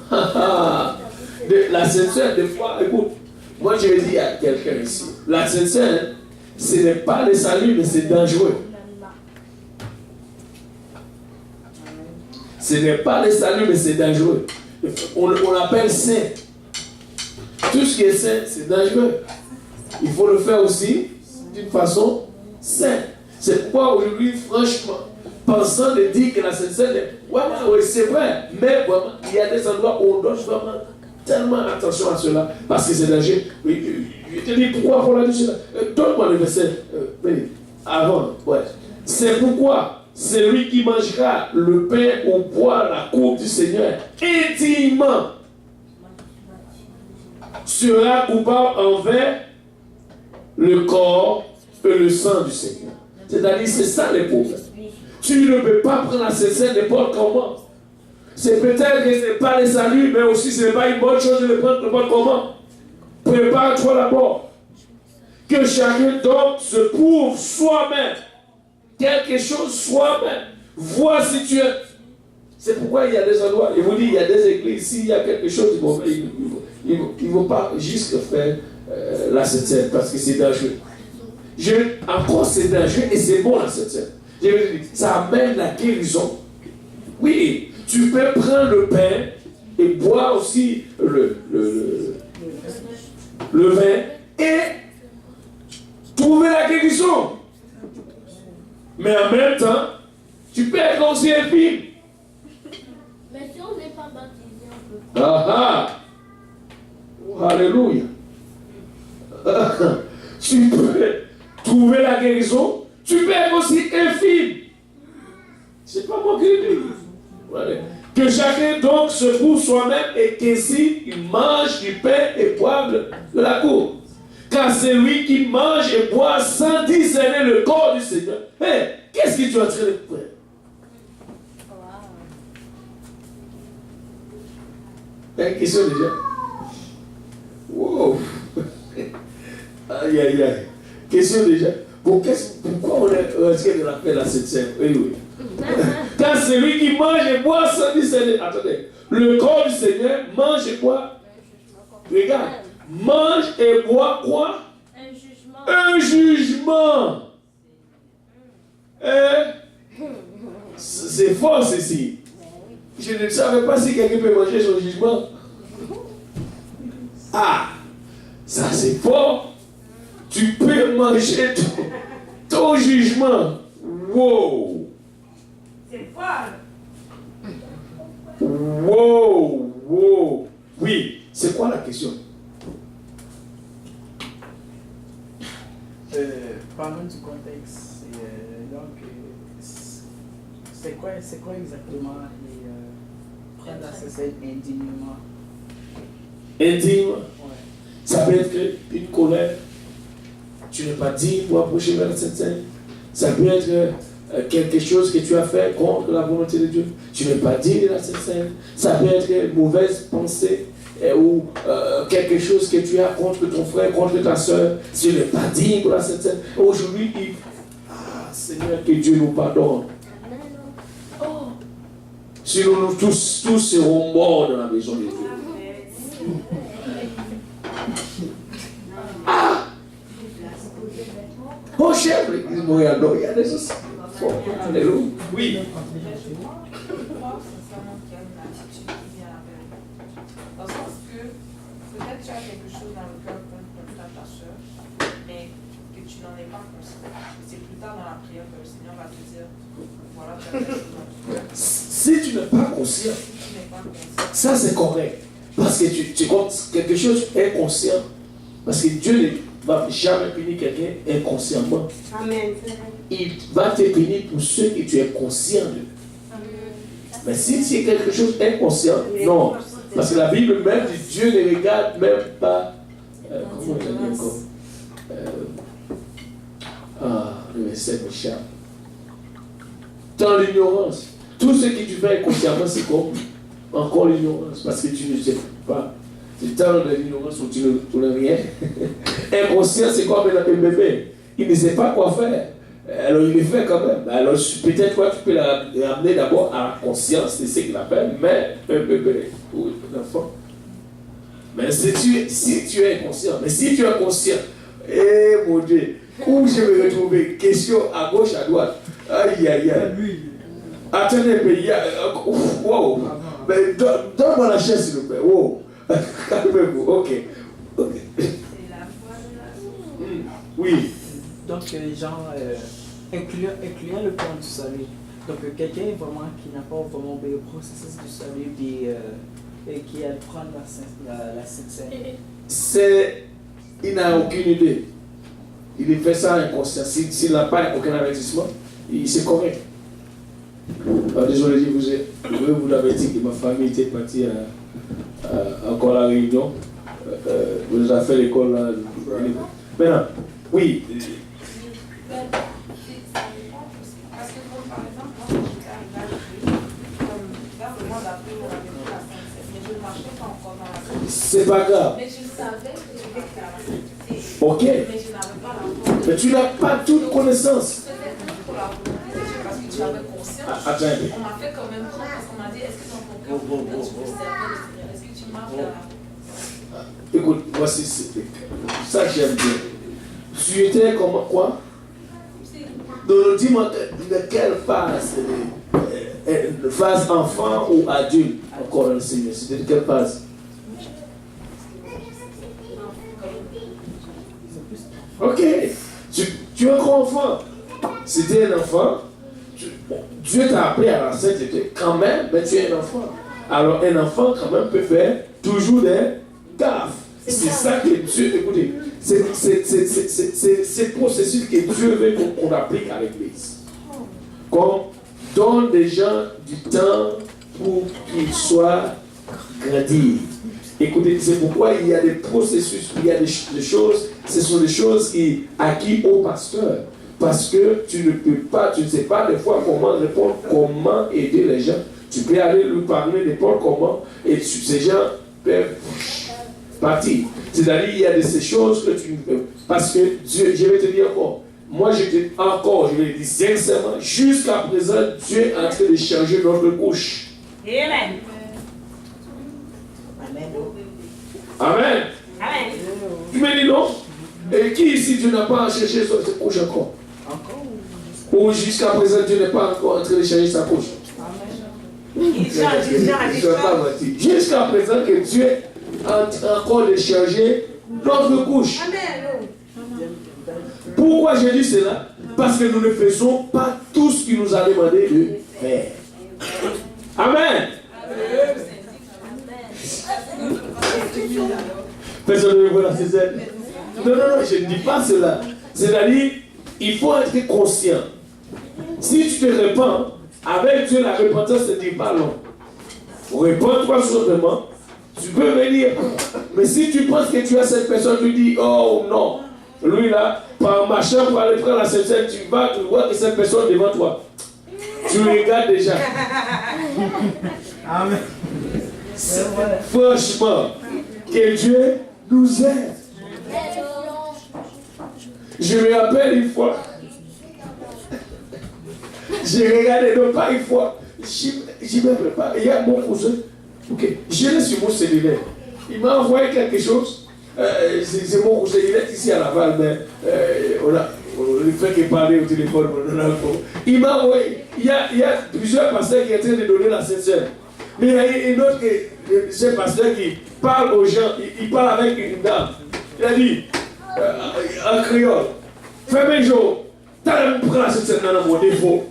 La Sainte Seine, des fois, écoute, moi je vais dire à quelqu'un ici, la Sainte Seine, ce n'est pas le salut, mais c'est dangereux. Ce n'est pas le salut, mais c'est dangereux. On l'appelle saint. Tout ce qui est saint, c'est dangereux. Il faut le faire aussi d'une façon sainte. C'est pourquoi aujourd'hui, franchement, pensant de dire que la Sainte Seine, oui, c'est vrai, mais vraiment, il y a des endroits où on doit vraiment tellement attention à cela, parce que c'est dangereux. Je te dis pourquoi on a dit cela. Donne-moi le verset avant. Ouais. C'est pourquoi celui qui mangera le pain ou boit la coupe du Seigneur intimement sera coupable envers le corps et le sang du Seigneur. C'est-à-dire, c'est ça le problème. Tu ne peux pas prendre la Sainte Seine n'importe comment. C'est peut-être que ce n'est pas le salut, mais aussi ce n'est pas une bonne chose de le prendre n'importe comment. Prépare-toi d'abord. Que chacun donc se prouve soi-même. Quelque chose soi-même. Vois si tu es. C'est pourquoi il y a des endroits, il vous dit, il y a des églises, s'il y a quelque chose de mauvais, ils ne vont pas juste faire la Sainte Seine parce que c'est dangereux. Encore c'est dangereux et c'est bon la Sainte Seine. Je veux dire, ça amène la guérison. Oui, tu peux prendre le pain et boire aussi le vin et trouver la guérison. Mais en même temps, tu peux être aussi infime. Mais si on n'est pas baptisé, on peut pas. Alléluia. Tu peux trouver la guérison. Tu peux être aussi infime. C'est pas moi qui le dis. Voilà. Que chacun donc se prouve soi-même et qu'ainsi il mange du pain et boive de la coupe. Car c'est lui qui mange et boit sans discerner le corps du Seigneur. Hey, qu'est-ce que tu es en train de faire? Une question déjà. Wow. Aïe, aïe, aïe. Question déjà. Pourquoi on est resté de la paix la Sainte Seine? Oui. Car c'est lui qui mange et boit sans discerner. Attendez. Le corps du Seigneur mange et boit. Regarde. Mange et boit quoi? un jugement. Un jugement. C'est fort ceci. Je ne savais pas si quelqu'un peut manger son jugement. Ah, ça c'est fort. Tu peux manger ton jugement. Wow. C'est fort. Wow. Oui, c'est quoi la question? Parlons du contexte. Donc, c'est quoi exactement prendre la Sainte Seine indignement? Indigne. Ouais. Ça peut être une colère. Tu n'es pas digne pour approcher vers la Sainte Seine. Ça peut être quelque chose que tu as fait contre la volonté de Dieu. Tu n'es pas digne de la Sainte Seine. Ça peut être une mauvaise pensée ou quelque chose que tu as contre ton frère, contre ta soeur. Tu n'es pas digne pour la Sainte Seine. Aujourd'hui, Seigneur, que Dieu nous pardonne. Sinon, nous tous serons morts dans la maison de Dieu. Oh, chef, l'église Montréal, il y a des choses. Alléluia. Oui. Dans le sens que peut-être tu as quelque chose dans le cœur contre ta soeur, mais que tu n'en es pas conscient. C'est plus tard dans la prière que le Seigneur va te dire voilà, tu as quelque chose dans le cœur. Si tu n'es pas conscient, ça c'est correct. Parce que quelque chose inconscient. Parce que Dieu ne va jamais punir quelqu'un inconsciemment. Amen. Il va te punir pour ceux que tu es conscient de. Mais si c'est quelque chose d'inconscient, non. Parce que la Bible même dit Dieu ne regarde même pas. Comment on dit encore le verset m'échappe. Dans l'ignorance. Tout ce que tu fais inconsciemment, c'est comme encore l'ignorance. Parce que tu ne sais pas. C'est dans l'ignorance où tu ne rien. Inconscient, c'est comme un bébé. Il ne sait pas quoi faire. Alors il le fait quand même. Alors peut-être toi tu peux l'amener d'abord à la conscience de ce qu'il appelle, mais un bébé ou un enfant. Mais si tu es inconscient, mais si tu es conscient, mon Dieu, où je vais retrouver? Question à gauche, à droite. Aïe, aïe, aïe. Attendez, mais wow. Mais donne-moi la chaise, s'il vous plaît. Wow. Calmez-vous. Ok. Oui. Donc, genre, incluant le plan du salut. Donc, quelqu'un vraiment qui n'a pas vraiment le processus du salut et qui a prendre la Sainte Seine. Il n'a aucune idée. Il fait ça inconscient. S'il n'a pas aucun avertissement, c'est correct. Désolé, vous l'avez dit que ma famille était partie encore à la Réunion. Vous nous avez fait l'école là. Maintenant, oui. Parce que, par exemple, moi, quand j'étais arrivée à l'église, comme vers le mois d'avril, on avait fait la Sainte Seine, mais je ne marchais pas encore dans la Sainte Seine. C'est pas grave. Mais je savais que j'étais à la Sainte Seine. Ok. Mais je n'avais pas la volonté. Mais tu n'as pas toute connaissance. Je faisais tout pour la volonté de Dieu parce que tu avais conscience. Attends. On m'a fait quand même prendre parce qu'on m'a dit est-ce que dans ton cœur, tu peux servir le Seigneur? Est-ce que tu marches dans la volonté? Écoute, voici ça que j'aime bien. Tu étais comme quoi? Donc, dis-moi de quelle phase? Phase enfant ou adulte encore le Seigneur? C'était de quelle phase? Ok. Tu es encore enfant. C'était un enfant. Dieu t'a appelé à la sainteté quand même, mais tu es un enfant. Alors un enfant quand même peut faire toujours des gaffes. C'est ça que Dieu, écoutez, c'est ce processus que Dieu veut qu'on applique à l'église. Comme donne des gens du temps pour qu'ils soient grandis. Écoutez, c'est pourquoi il y a des processus, il y a des choses, ce sont des choses qui acquis au pasteur. Parce que tu ne sais pas des fois comment répondre, comment aider les gens. Tu peux aller lui parler n'importe comment et ces gens peuvent partir. C'est-à-dire il y a de ces choses que tu ne peux. Parce que Dieu, je vais te dire encore, moi je vais le dire sincèrement, jusqu'à présent, Dieu est en train de changer notre couche. Amen. Amen. Amen. Tu me dis non? Et qui ici, Dieu n'a pas cherché sa couche encore? Ou jusqu'à présent, Dieu n'est pas encore en train de changer sa couche? Il change. Jusqu'à présent, que Dieu est encore de changer notre couche. Amen. Pourquoi je dis cela? Parce que nous ne faisons pas tout ce qu'il nous a demandé de faire. Amen. Personne ne veut la Césaire. Non, je ne dis pas cela. C'est-à-dire, il faut être conscient. Si tu te répands, avec Dieu, la repentance ne dit pas long. Répands-toi simplement. Tu peux venir. Mais si tu penses que tu as cette personne, tu dis, oh non, lui là, par machin pour aller prendre la Césaire, tu vas, tu vois que cette personne devant toi. Tu regardes déjà. Amen. Franchement, que Dieu nous aide. Je me rappelle une fois, j'ai regardé, non pas une fois, j'y me prépare, il y a mon cousin, okay. Je l'ai sur mon cellulaire, il m'a envoyé quelque chose, c'est mon cousin, il est ici à Laval, mais on ne fait que parler au téléphone, il m'a envoyé, il y a plusieurs pasteurs qui sont en train de donner la Sainte-Seine, mais il y a une autre, ce pasteur qui parle aux gens, il parle avec une dame, il a dit, en créole, fais mes jours, t'as prendre la Sainte-Seine dans mon défaut.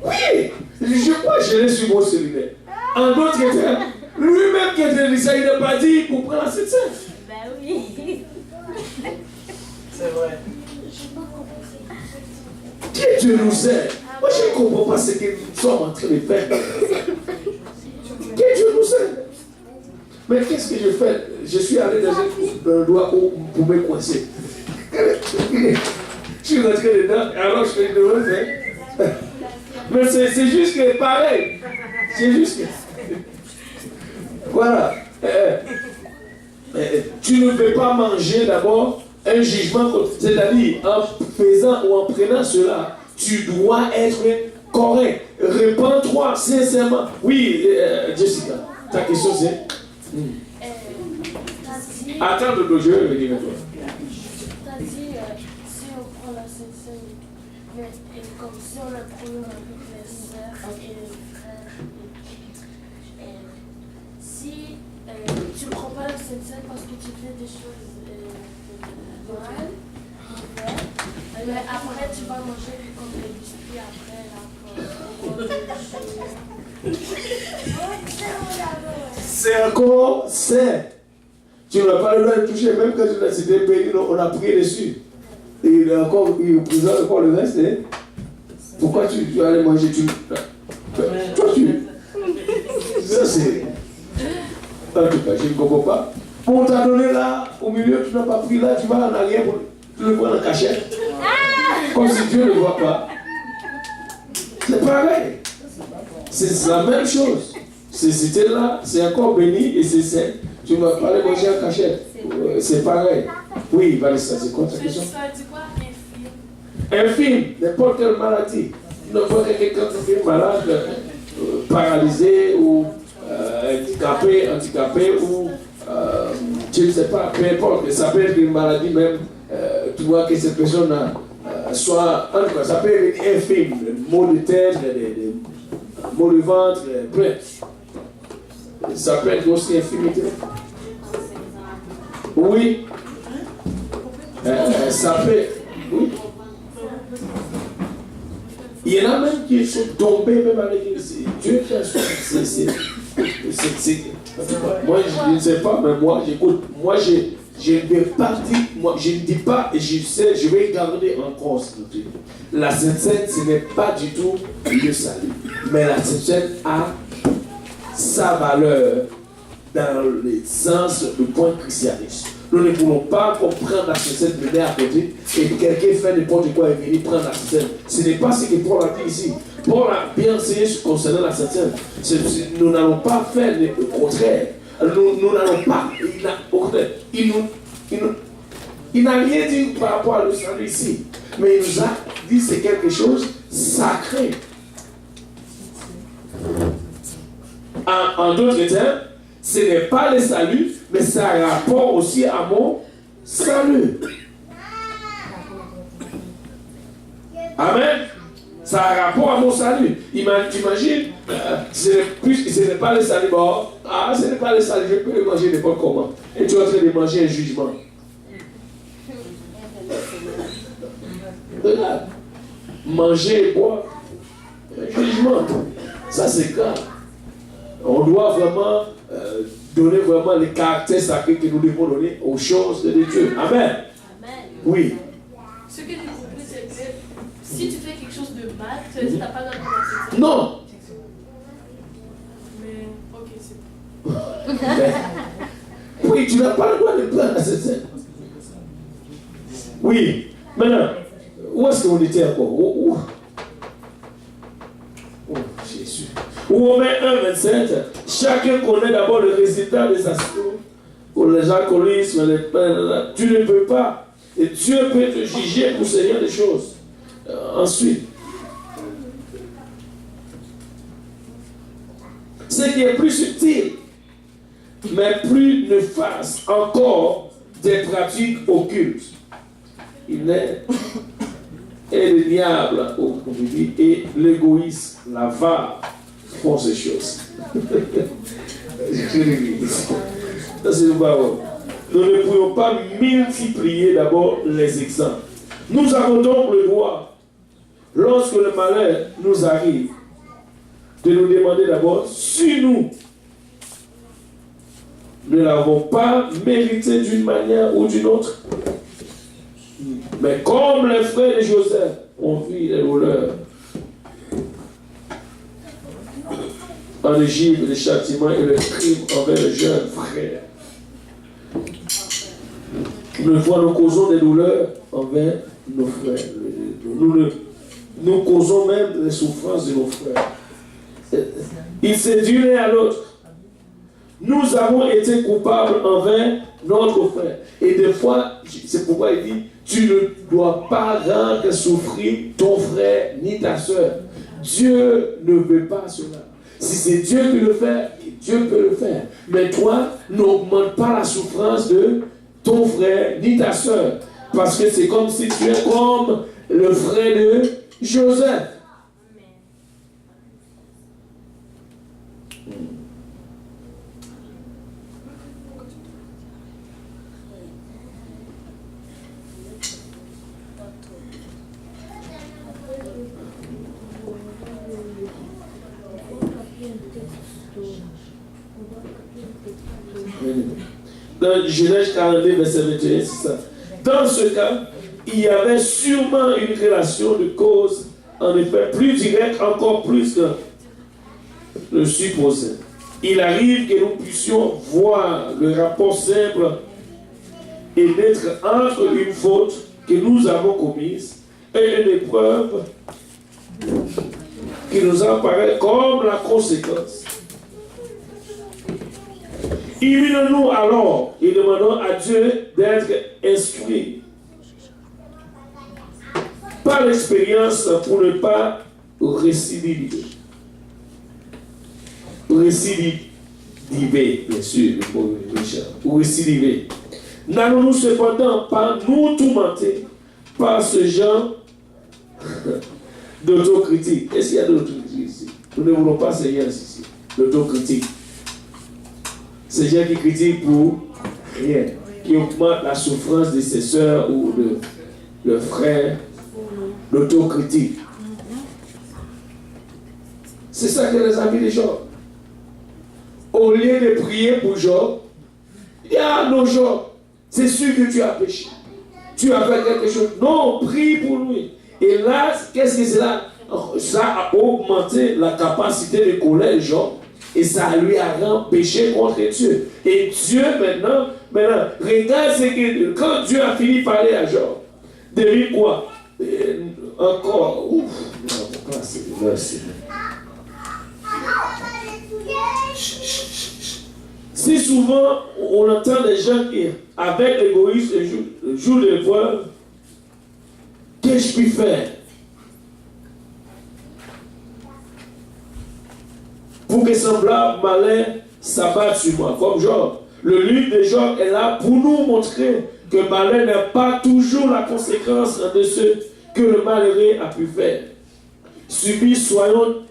Oui, je crois que je l'ai sur mon cellulaire. En d'autres termes, lui-même qui était dit ça, il n'a pas dit pour prendre la Sainte-Seine. Ben oui. C'est vrai. Que Dieu nous aide. Moi, je ne comprends pas ce que nous sommes en train de faire. Que Dieu nous aide. Mais qu'est-ce que je fais? Je suis allé dans un endroit pour me coincer. Je suis rentré dedans, alors je fais de refaire. Mais c'est juste que pareil. C'est juste que. Voilà. Tu ne peux pas manger d'abord un jugement, c'est-à-dire en faisant ou en prenant cela, tu dois être correct. Réponds-toi sincèrement. Oui, Jessica, ta question c'est. Attends de je vais venir avec toi. T'as dit, si on prend la Sainte-Seine, et comme si on a un problème avec les sœurs et les frères, si tu ne prends pas la Sainte-Seine parce que tu fais des choses mal, mais après tu vas manger puis comme les biscuits après, C'est encore sain. Tu n'as pas le droit de toucher, même quand tu l'as cité béni, on a prié dessus. Et il a encore, il présente encore le reste. Hein? Pourquoi tu vas aller manger toi, tu. Ça, c'est. En tout cas, je ne comprends pas. On t'a donné là, au milieu, tu n'as pas pris là, tu vas en arrière, tu le prends en cachette. Comme si Dieu ne voit pas. C'est pareil. C'est la même chose. C'était là, c'est encore béni et c'est sain. Tu m'as parlé manger en cachette. C'est pareil. Oui, Vanessa, c'est quoi ta question? Ça dit quoi, un film? Un film, n'importe quelle maladie. Tu ne vois que quelqu'un qui est malade, paralysé ou handicapé ou je ne sais pas, peu importe. Ça peut être une maladie même. Tu vois que cette personne soit, en tout cas, ça peut être un film, maux de tête, maux de ventre, bref. Ça peut être aussi infimité. Oui. Ça peut. Oui. Il y en a même qui sont tombés même avec Dieu. Moi, je ne sais pas, mais moi, j'écoute. Moi, je ne vais pas dire, moi, je ne dis pas, et je sais, je vais garder encore ce truc. La Sainte-Seine, ce n'est pas du tout le salut. Mais la Sainte-Seine a sa valeur dans le sens du point christianisme. Nous ne pouvons pas comprendre la Sainte-Seine, venir à côté, et quelqu'un fait n'importe quoi et venir prendre la Sainte-Seine. Ce n'est pas ce que Paul a dit ici. Paul a bien enseigné concernant la Sainte-Seine. Nous n'allons pas faire le contraire. Nous n'allons pas. Au contraire, il n'a rien dit par rapport à le salut ici. Mais il nous a dit que c'est quelque chose sacré. En d'autres termes, ce n'est pas le salut, mais ça a rapport aussi à mon salut. Amen. Ça a rapport à mon salut. T'imagines, ce n'est pas le salut. Bon, ce n'est pas le salut, je peux le manger n'importe comment. Et tu es en train de manger un jugement. Regarde. Manger et boire. Un jugement. Ça, c'est grave. On doit vraiment donner vraiment les caractères sacrés que nous devons donner aux choses de Dieu. Amen. Amen. Oui. Ce que j'ai compris, c'est que si tu fais quelque chose de mal, tu n'as pas le droit de faire. Non. Mais, ok, c'est bon. Oui, tu n'as pas le droit de prendre la Sainte-Seine. Oui. Maintenant, où est-ce qu'on était encore? Oh, Jésus. Romains 1, 27. Chacun connaît d'abord le résultat des actions. Pour les alcoolismes, tu ne peux pas. Et Dieu peut te juger pour ce genre de choses. Ensuite, ce qui est plus subtil, mais plus néfaste encore, des pratiques occultes. Il est et le diable, et l'égoïsme, l'avare font ces choses. Ça, c'est le baron. Nous ne pouvons pas multiplier d'abord les exemples. Nous avons donc le droit, lorsque le malheur nous arrive, de nous demander d'abord si nous ne l'avons pas mérité d'une manière ou d'une autre. Mais comme les frères de Joseph on vit les douleurs. En Égypte, le châtiment et le crime envers les jeunes frères. Une fois, nous causons des douleurs envers nos frères. Nous causons même les souffrances de nos frères. Il s'est dit l'un à l'autre. Nous avons été coupables envers notre frère. Et des fois, c'est pourquoi il dit, tu ne dois pas rendre souffrir ton frère ni ta soeur. Dieu ne veut pas cela. Si c'est Dieu qui le fait, Dieu peut le faire. Mais toi, n'augmente pas la souffrance de ton frère ni ta soeur. Parce que c'est comme si tu es comme le frère de Joseph. Dans Genèse 42, verset 21, c'est ça. Dans ce cas, il y avait sûrement une relation de cause, en effet, plus directe, encore plus que le supposé. Il arrive que nous puissions voir le rapport simple et d'être entre une faute que nous avons commise et une épreuve qui nous apparaît comme la conséquence. Illuminons-nous alors et demandons à Dieu d'être instruits par l'expérience pour ne pas récidiver. Récidiver, bien sûr, ou récidiver. N'allons-nous cependant pas nous tourmenter par ce genre d'autocritique. Est-ce qu'il y a de l'autocritique ici? Nous ne voulons pas Seigneur ici. L'autocritique. C'est gens qui critiquent pour rien, qui augmente la souffrance de ses soeurs ou de leurs frères, l'autocritique. C'est ça que les amis de Job. Au lieu de prier pour Job, il y a nos Job, c'est sûr que tu as péché. Tu as fait quelque chose. Non, prie pour lui. Et là, qu'est-ce que c'est là? Ça a augmenté la capacité de colère de Job. Et ça lui a rendu péché contre Dieu. Et Dieu maintenant, regarde ce que quand Dieu a fini de parler à Job, devine quoi? Encore, si souvent on entend des gens qui, avec l'égoïsme, jouent l'épreuve, qu'est-ce que je peux faire pour que semblable malin s'abatte sur moi, comme Job. Le livre de Job est là pour nous montrer que malheur n'est pas toujours la conséquence de ce que le malheureux a pu faire. Soyons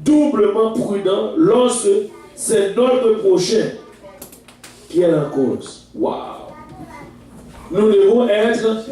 doublement prudents lorsque c'est notre prochain qui est en cause. Waouh! Nous devons être